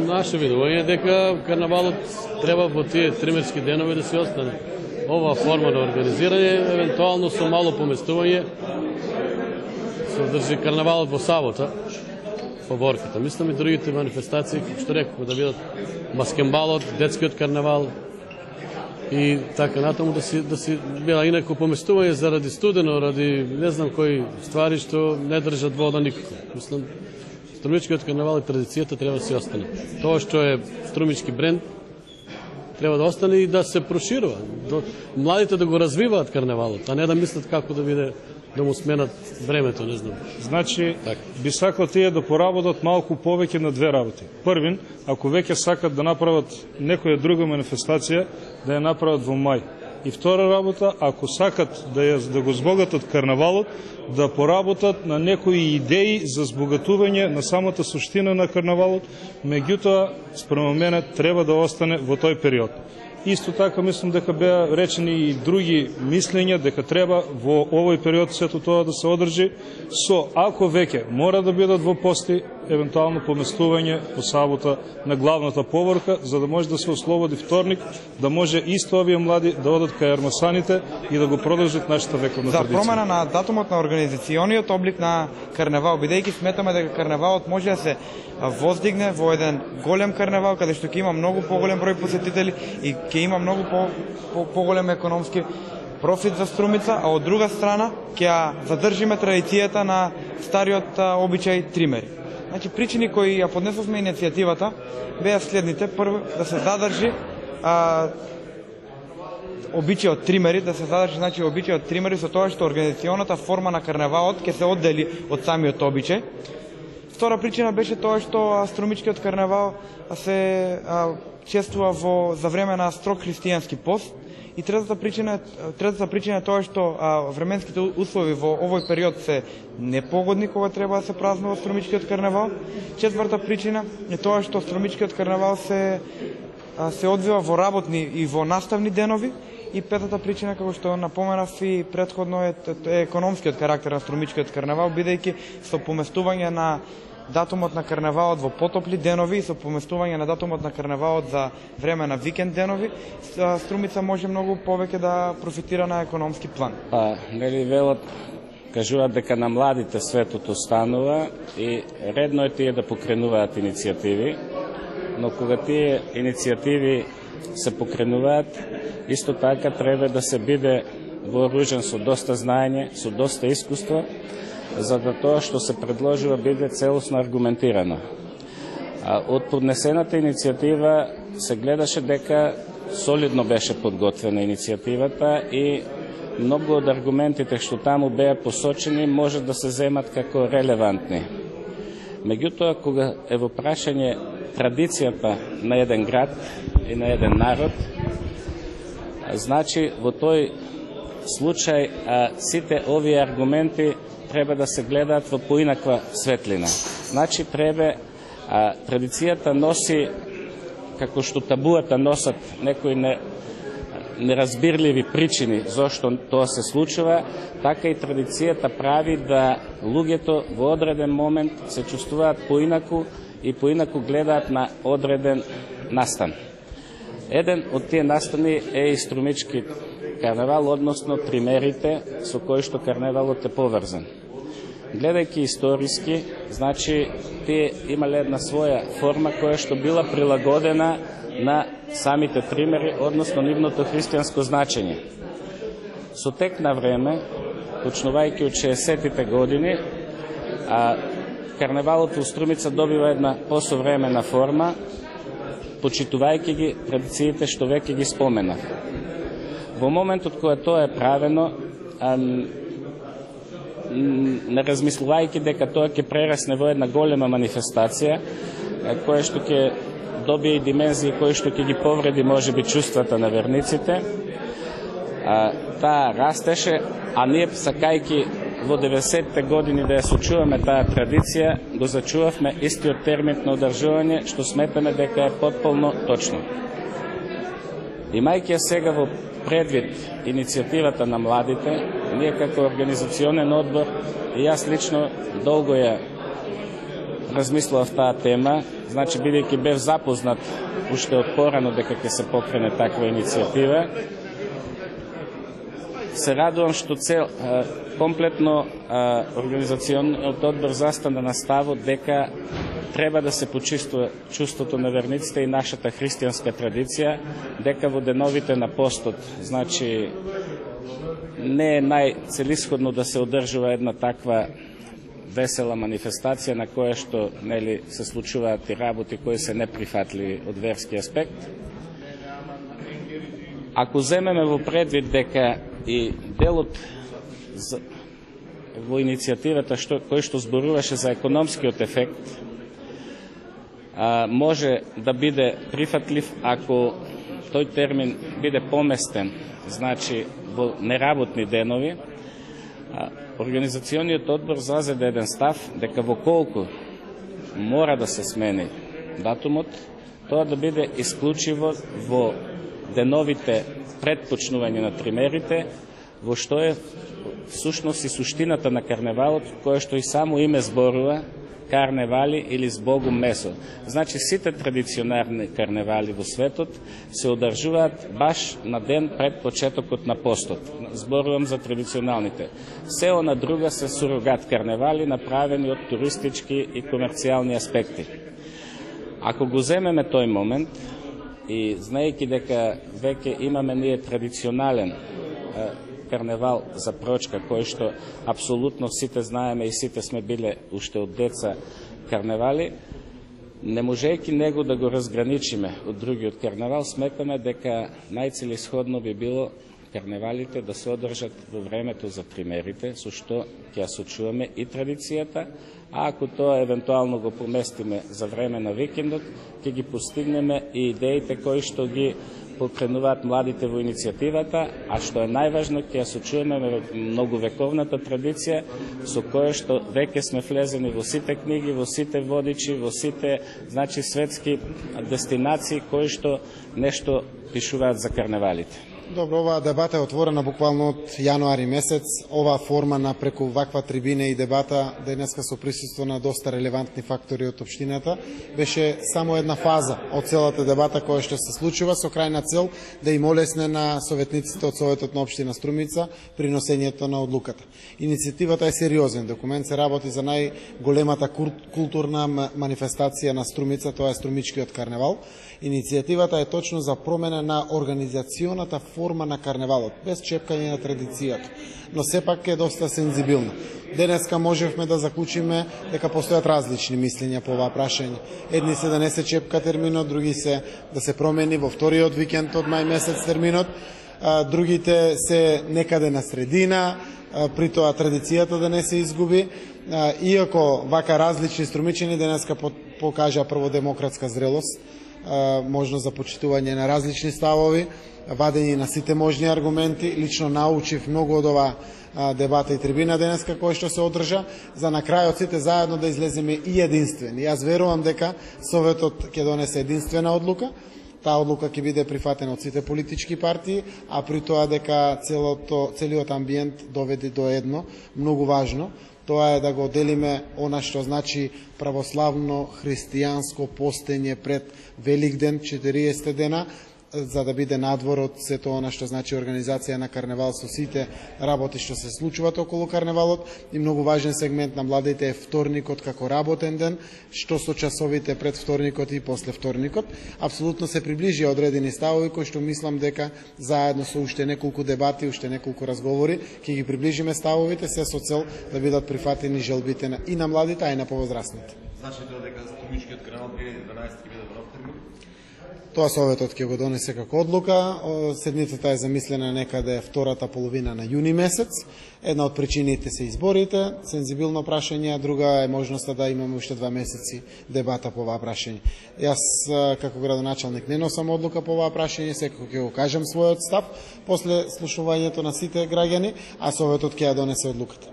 Наше видување дека карнавалот треба во тие тримерски денови да се остане. Ова форма на организирање, евентуално со мало поместување, се одржи карнавалот во сабота, по Борката. Мислам и другите манифестации, како што реков, да бидат маскембалот, детскиот карнавал и така натаму да си била инако поместување заради студено, ради не знам кои ствари што не држат вода никако. Мислам, струмичкиот карнавал и традицијата треба да се остане. Тоа што е струмички бренд треба да остане и да се проширува. Младите да го развиваат карнавалот, а не да мислат како да биде да му сменат времето, не знам. Значи, би сакал тие да поработат малку повеќе на две работи. Првин, ако веќе сакат да направат некоја друга манифестација, да ја направат во мај. И втора работа, ако сакат да го збогатат карнавалот, да поработат на некои идеи за збогатување на самата суштина на карнавалот, меѓутоа, спрема мене, треба да остане во тој период. Исто така мислам дека беа речени и други мислења дека треба во овој период сето тоа да се одржи со, ако веќе мора да бидат во пости, евентуално поместување по сабота на главната поворка, за да може да се ослободи вторник, да може исто овие млади да одат кај армасаните и да го продолжат нашата вековна традиција. За промена на датумот на организациониот облик на карнавал, бидејќи сметаме дека карнавалот може да се воздигне во еден голем карнавал, каде што ќе има многу поголем број посетители и ќе има многу поголем економски профит за Струмица, а од друга страна ќе задржиме традицијата на стариот обичај тримери. Значи, причини кои ја поднесовме иницијативата беа следните. Прво, да се задржи обичајот тримери, значи обичајот тримери со тоа што организационата форма на карнавалот ќе се оддели од самиот обичај. Втора причина беше тоа што струмичкиот карнавал се чествува за време на строг христијански пост. И третата причина е тоа што временските услови во овој период се непогодни кога треба да се празнува струмичкиот карнавал. Четврта причина е тоа што струмичкиот карнавал се одвива во работни и во наставни денови. И петата причина, како што напоменав и претходно, е економскиот карактер на струмичкиот карнавал, бидејќи со поместување на датумот на карнавалот во потопли денови и со поместување на датумот на карнавалот за време на викенд денови, Струмица може многу повеќе да профитира на економски план. Нели велат, кажуваат дека на младите светото станува и редно е тие да покренуваат иницијативи, но кога тие иницијативи се покренуваат, исто така треба да се биде вооружен со доста знаење, со доста искуство, за да тоа што се предложува биде целосно аргументирано. Од поднесената иницијатива се гледаше дека солидно беше подготвена иницијативата и многу од аргументите што таму беа посочени може да се земат како релевантни. Меѓутоа, кога е во прашање традицијата на еден град и на еден народ, значи во тој случај сите овие аргументи треба да се гледаат во поинаква светлина. Значи треба традицијата носи, како што табуата носат некои неразбирливи причини зошто тоа се случува, така и традицијата прави да луѓето во одреден момент се чувствуваат поинаку и поинаку гледаат на одреден настан. Еден од тие настани е и струмички карнавал, односно тримерите со кои што карнавалот е поврзан. Гледајќи историски, значи тие имале една своја форма која што била прилагодена на самите тримери, односно нивното христијанско значење. Со тек на време, почнувајќи од 60-тите години, карнавалот во Струмица добива една посовремена форма, почитувајќи ги традициите што веќе ги споменав. Во моментот кога тоа е правено, не размислувајќи дека тоа ќе прерасне во една голема манифестација, која што ќе добие и димензии кои што ќе ги повреди можеби чувствата на верниците, таа растеше, а ние сакајќи во 90-те години да ја сочуваме таа традиција, го зачувавме истиот термин на одржување, што сметаме дека е потполно точно. Имајќи ја сега во предвид иницијативата на младите, ние како организационен одбор и јас лично долго ја размислував таа тема, значи бидејќи бев запознат уште од порано дека ќе се покрене таква иницијатива, се радувам што комплетно организационниот одбор застана на ставот дека треба да се почистува чувството на верниците и нашата христијанска традиција, дека во деновите на постот, значи не е најцелисходно да се одржува една таква весела манифестација на која што се случуваат и работи кои се неприфатливи од верски аспект. Ако земеме во предвид дека и делот во иницијативата кој што зборуваше за економскиот ефект може да биде прифатлив ако тој термин биде поместен, значи во неработни денови, Организациониот одбор зазеде еден став дека во колку мора да се смени датумот, тоа да биде исклучиво во деновите пред почнување на тримерите, во што е всушност и суштината на карневалот, која што и само име зборува, карневали или збогум месо. Значи сите традиционални карневали во светот се одржуваат баш на ден пред почетокот на постот. Зборувам за традиционалните. Се она друга се сурогат карневали направени од туристички и комерцијални аспекти. Ако го земеме тој момент и знаејќи дека веќе имаме ние традиционален карневал за прочка, кој што апсолутно сите знаеме и сите сме биле уште од деца карневали, не можејќи него да го разграничиме од другиот карневал, сметаме дека најцелисходно би било карневалите да се одржат во времето за тримерите, со што ќе ја сочуваме и традицијата, а ако тоа евентуално го поместиме за време на викендот, ќе ги постигнеме и идеите кои што ги покренуваат младите во иницијативата, а што е најважно, ќе ја сочуваме многовековната традиција со која што веќе сме влезени во сите книги, во сите водичи, во сите светски дестинации кои што нешто пишуваат за карневалите. Добро, оваа дебата е отворена буквално од јануари месец. Оваа форма на преку ваква трибина и дебата денеска со присуство на доста релевантни фактори од општината беше само една фаза од целата дебата која што се случува со крајна цел да им олесне на советниците од Советот на општина Струмица при носењето на одлуката. Иницијативата е сериозен документ, се работи за најголемата културна манифестација на Струмица, тоа е Струмичкиот карневал. Иницијативата е точно за промена на организационата форма на карневалот, без чепкање на традицијата, но сепак е доста сензибилна. Денеска можевме да заклучиме дека постојат различни мислења по оваа прашање. Едни се да не се чепка терминот, други се да се промени во вториот викенд од мај месец терминот, другите се некаде на средина, при тоа традицијата да не се изгуби. Иако вака различни струмичени денеска покажа прво демократска зрелост, можност за почитување на различни ставови, вадење на сите можни аргументи. Лично научив многу од ова дебата и трибина денеска кој што се одржа, за на крајот сите заедно да излеземе и единствени. Јас верувам дека Советот ќе донесе единствена одлука, таа одлука ќе биде прифатена од сите политички партии, а при тоа дека целиот амбиент доведе до едно, многу важно, тоа е да го делиме она што значи православно христијанско постење пред Великден, 40 дена, за да биде надвор од сето она што значи организација на карневал со сите работи што се случуваат околу карневалот. И многу важен сегмент на младите е вторникот како работен ден, што со часовите пред вторникот и после вторникот. Апсолутно се приближија одредени ставови кои што мислам дека заедно со уште неколку дебати, уште неколку разговори ќе ги приближиме ставовите, се со цел да бидат прифатени желбите и на младите, а и на повозрастните. Значи дека Струмичкиот карневал 2012 ќе биде во нов термин? Тоа Советот ќе го донесе како одлука. Седмицата е замислена некаде втората половина на јуни месец. Една од причините се изборите, сензибилно прашање, а друга е можноста да имаме уште 2 месеци дебата по оваа прашање. Јас како градоначалник не носам одлука по оваа прашање, секако ќе го кажам својот став после слушувањето на сите граѓани, а Советот ќе ја донесе одлуката.